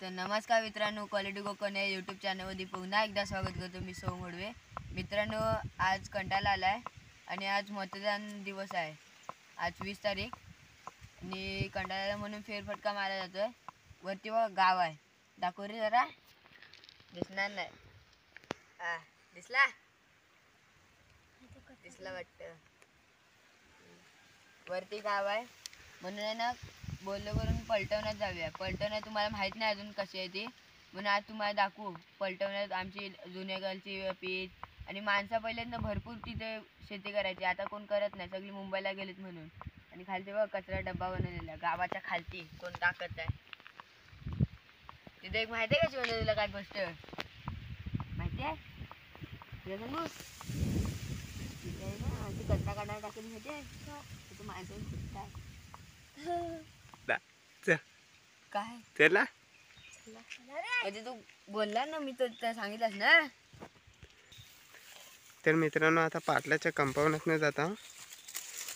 तर नमस्कार मित्रांनो, क्वालिटी कोकण या यूट्यूब चॅनलमध्ये पुन्हा एकदा स्वागत करतो. मी सोम घोडवे. मित्रांनो, आज कंटाळा आला आहे आणि आज मतदान दिवस आहे. आज 20 तारीख आणि कंटाळा म्हणून फेरफटका मारला जातो आहे. वरती बघा गाव आहे, दाखव रे जरा. दिसणार नाही. दिसला दिसला वाटतं. वरती गाव आहे म्हणून आहे ना, बोललो करून पलटवण्यात जाऊया. पलटवण्यात तुम्हाला माहीत नाही अजून कशी आहे ती, म्हणून आज तुम्हाला दाखवू. पलटवण्यात आमची जुन्या गालची पीठ आणि माणसं पहिल्यांदा भरपूर तिथे शेती करायची, आता कोण करत नाही, सगळी मुंबईला गेलीत म्हणून. आणि खालती बघ कचरा डब्बा बनवलेला गावाच्या खालती, कोण टाकत आहे. तिथे एक माहिती आहे कशी बनवलेलं काय गोष्ट माहिती आहे ना? ती कचरा काढायला टाकून माहिती आहे तू माहिती काय चला म्हणजे तू बोलला ना, मी तर सांगितलंस ना. तर मित्रांनो, आता पाटलाच्या कंपाऊंडनं जाता,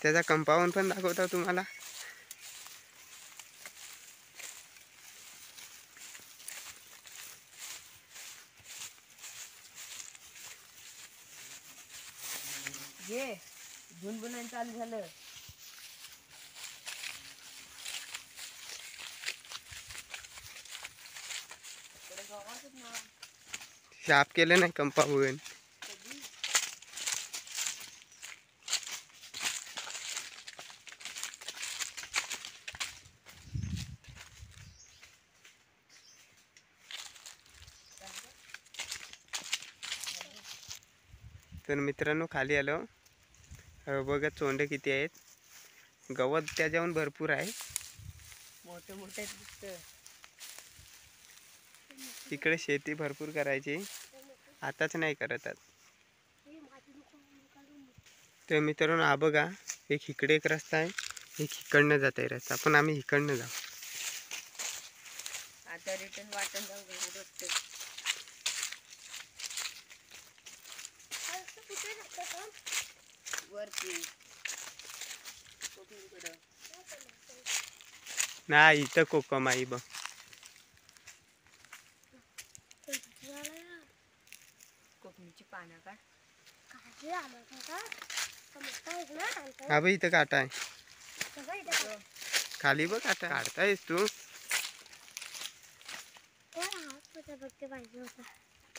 त्याचा कंपाऊंड पण दाखवता तुम्हाला. घे भुनभुनान चालू झालं. साफ केलं नाही कंपाऊंड. तर मित्रांनो, खाली आलो. बघा चोंडे किती आहेत. गवत त्याच्याहून भरपूर आहे. मोठे मोठे दिसतं. तिकडे शेती भरपूर करायची, आताच नाही करत. तर मित्रांनो, हा बघा, एक इकडे एक रस्ता आहे, एक इकडनं जात आहे रस्ता, पण आम्ही इकडनं जाऊ. आता रिटर्न वाटण जाऊ घरी वाटतं. वरती नाही, इथं कोकम आई बघ. कोकणीची पानं काढ. हा बघ, इथं काटा आहे. खाली बघ काटा. काढतायस तू?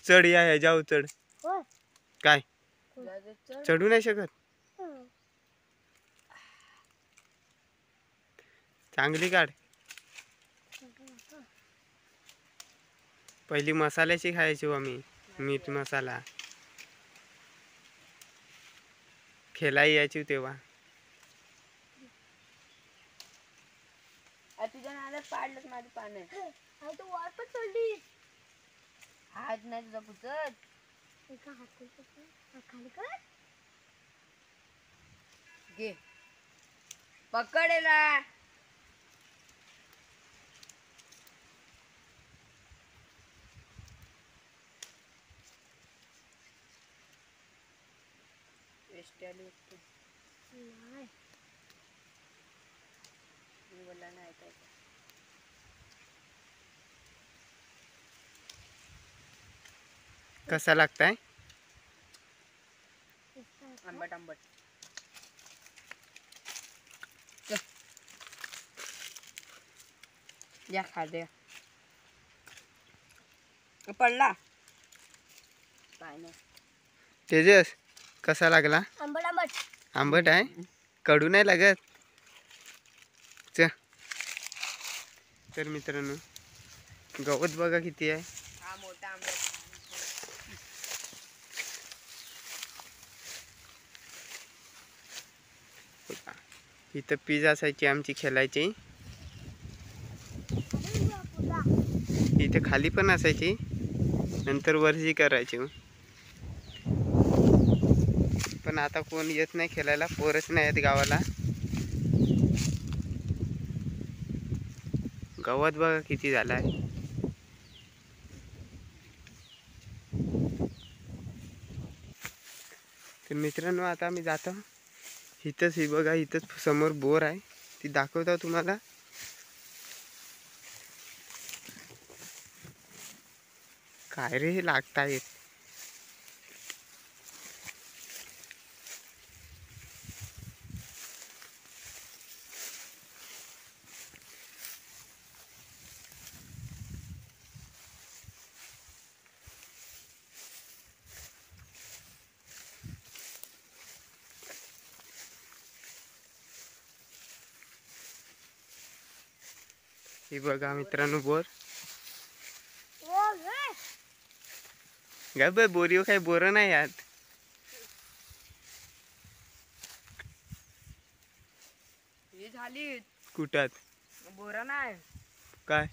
चढ, या ह्याच्यावर चढ. काय चढू नाही शकत? चांगली काढ. पहिली मसाल्याची खायची आम्ही, मीठ मसाला खेळायला यायची तेव्हा. तुझ्या नादात पाडलंच माझी पानं. हात नाही तुझा पुसत. घे पकडेला. कसा लागताय? आंबट आंबट. या खा दे. पडला काय नाही. तेजस, कसा लागला? आंबट आंबट. आंबट आहे, कडू नाही लागत. च तर मित्रांनो, गवत बघा किती आहे. हा मोठा आंबट. इथं पीज असायची आमची खेळायची. इथे खाली पण असायची, नंतर वरची करायची. पण आता कोण येत नाही खेळायला, पोरच नाही आहेत गावाला. गवत बघा किती झाला आहे. तर मित्रांनो, आता आम्ही जातो. इथंच ही बघा, इथंच समोर बोर आहे, ती दाखवतो तुम्हाला. काय रे हे लागतायत. ही बघा मित्रांनो बोर. ग बाय बोरीव काही बोर नाही यात. ही झाली कुठात बोरा नाही काय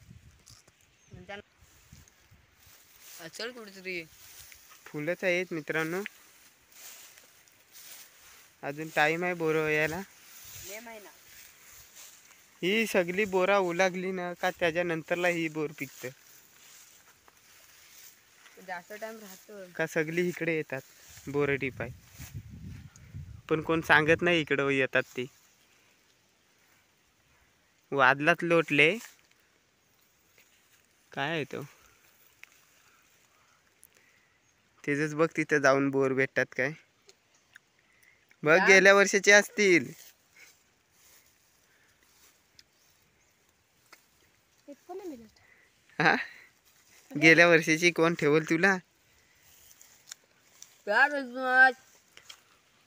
चल कुठेतरी. फुलंच आहेत मित्रांनो. अजून टाइम आहे बोर यायला. मे महिना ही सगळी बोरा उलागली ना का त्याच्यानंतरला ही बोर पिकतं जास्त टाइम राहतो का सगळी इकडे येतात बोर टिपाय. पण कोण सांगत नाही इकडं येतात ते. वादलात लोटले काय आहे तो. तेच बघ तिथं जाऊन बोर भेटतात काय बघ. गेल्या वर्षाचे असतील. हा गेल्या वर्षाची कोण ठेवल तुला.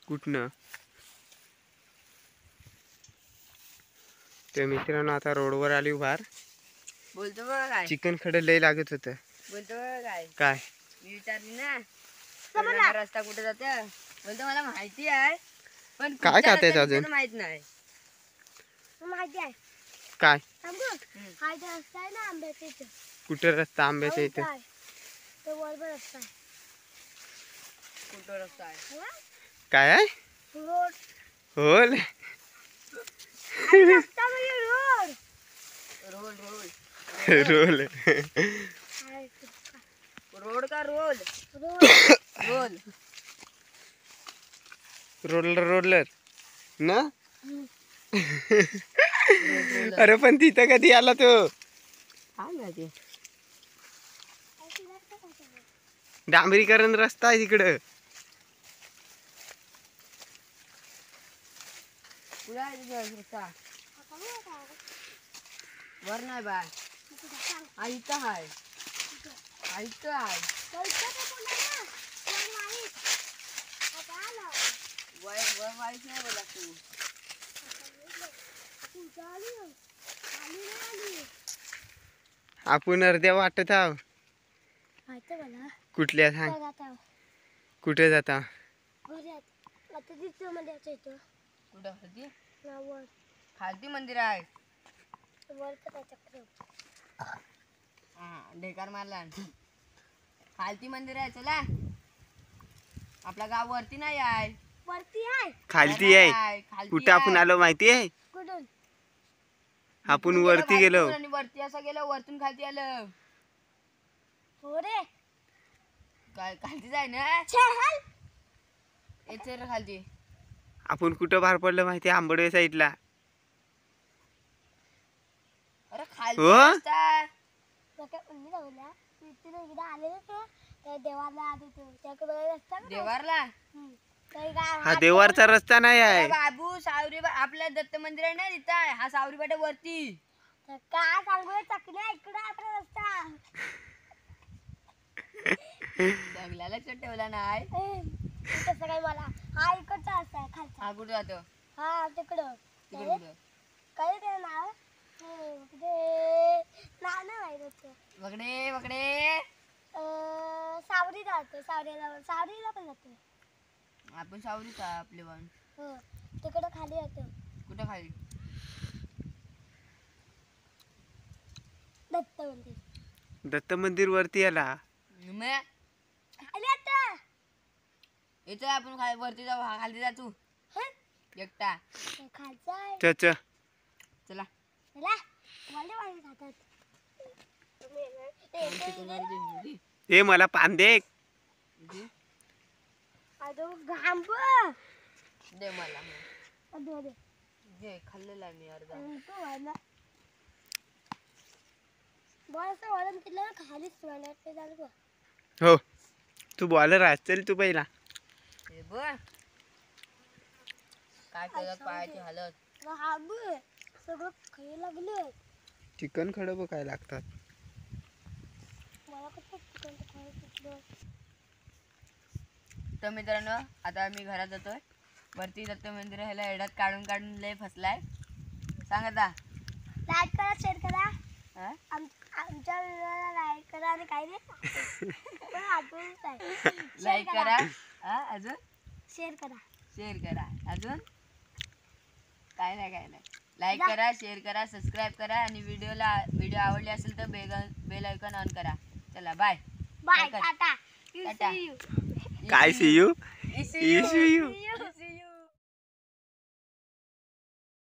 कुठनं ते मित्रांनो आता रोडवर आली बाहेर. बोलतो बघ काय चिकन खडं लय लागत होतं. बोलतो बघ काय काय मी विचारली ना रस्ता कुठे जाते. बोलतो मला माहिती आहे पण काय कुठचा खाते रस्ता अजून? तिथं माहित नाही. माहिती आहे काय हा जो रस्ता आहे ना आंब्याच्या इथं. कुठं रस्ता आंब्याच्या इथं. आहे तो बरोबर रस्ता आहे. कुठं रस्ता आहे काय आहे रोड होल रस्ता म्हणजे रोड. रोल रोल रोल आहे तो. रोड का roll road roll roller roller ना. हम्म. अरे पण तिथं कधी आला तो. काय माहिती डांबरीकरण रस्ता आहे तिकडं. कुठं आहे तुझा रस्ता वर नाही बाय हा इथं आहे हा इथं आहे वर वाईट नाही बोला तू. आपण अर्ध्या वाटत आहो. माहिती मला कुठल्या सांग बघ आता कुठे जाता. घरी आता तिथं मध्ये येतो कुठं खालती ना वर खालती मंदिर आहे. वर तर काय चक्र हा ढेकार मारला खालती मंदिर आहे. चला आपला गाव वरती नाही आहे वरती आहे. खालती आहे. खालती कुठं आपण आलो माहिती आहे. कुठून आपण वरती गेलो. आणि वरती असं गेलो वरतून खालती आलं. हो रे काय खालती जाय ना चल येते रे खालती. आपण कुठं बाहेर पडलं माहिती आहे आंबडवे साईडला. अरे खालती हो? रस्ता. मी जाऊया तिथे एकदा आलेलो तो त्या देवाला आधी तो त्याकडे रस्ता ना देवारला तर काय हा देवारचा रस्ता नाही अरे आहे. बाबू सावरी आपल्या दत्त मंदिर आहे ना तिथं आहे. हा सावरी पाट्या वरती. तर काय सांगू चकण्या इकडे आपला रस्ता चांगला लक्षात ठेवला नाही. तसं काय मला हा इकडचा रस्ता आहे खालचा. हा कुठं जातो हा तिकडं तिकडे कुठं काय ते नाव नाव नाही माहित होतं. वगडे वगडे सावरी जातो सावरीला पण जातो. आपण सावरीच आहे आपले वन. हो तिकडं खाली जातो कुठं खाली दत्त मंदिर. दत्त मंदिर वरती आला. मग खाली आता येतो आपण वरती जाऊ. हा खाली जा तू एकटा. खालचा आहे चच चला चला मला वाणी खातात. ए मला पान दे. अजून घांब दे मला अजून दे घे खाल्लेला आहे मी अर्धा. तो वाला बस वरण केलं खालीच वाला ते झालं बघ. हो तू बॉलर आहेस चल तू पहिला. हे बघ काय केलं पायाची हालत. हा बघ सगळं खायला लागले. चिकन खडं बघ काय लागतात. मला कसं चिकन खायला सुचलं. तर मित्रांनो आता आम्ही घरात जातोय. वरती दत्त मंदिर ह्याला एडात काढून काढून लय फसलाय. सांग आता. लाईक करा शेअर करा. हा? आमच्या व्हिडिओला लाईक करा आणि काय नाही पण आठवणच आहे. लाईक करा. हा अजून शेअर करा. शेअर करा. अजून काय नाही लाईक करा, शेअर करा, सबस्क्राईब करा आणि व्हिडिओ आवडली असेल तर बेल आयकॉन ऑन करा. चला बाय. बाय टाटा. टाटा. टाटा. See you. काय see you See you. You See you.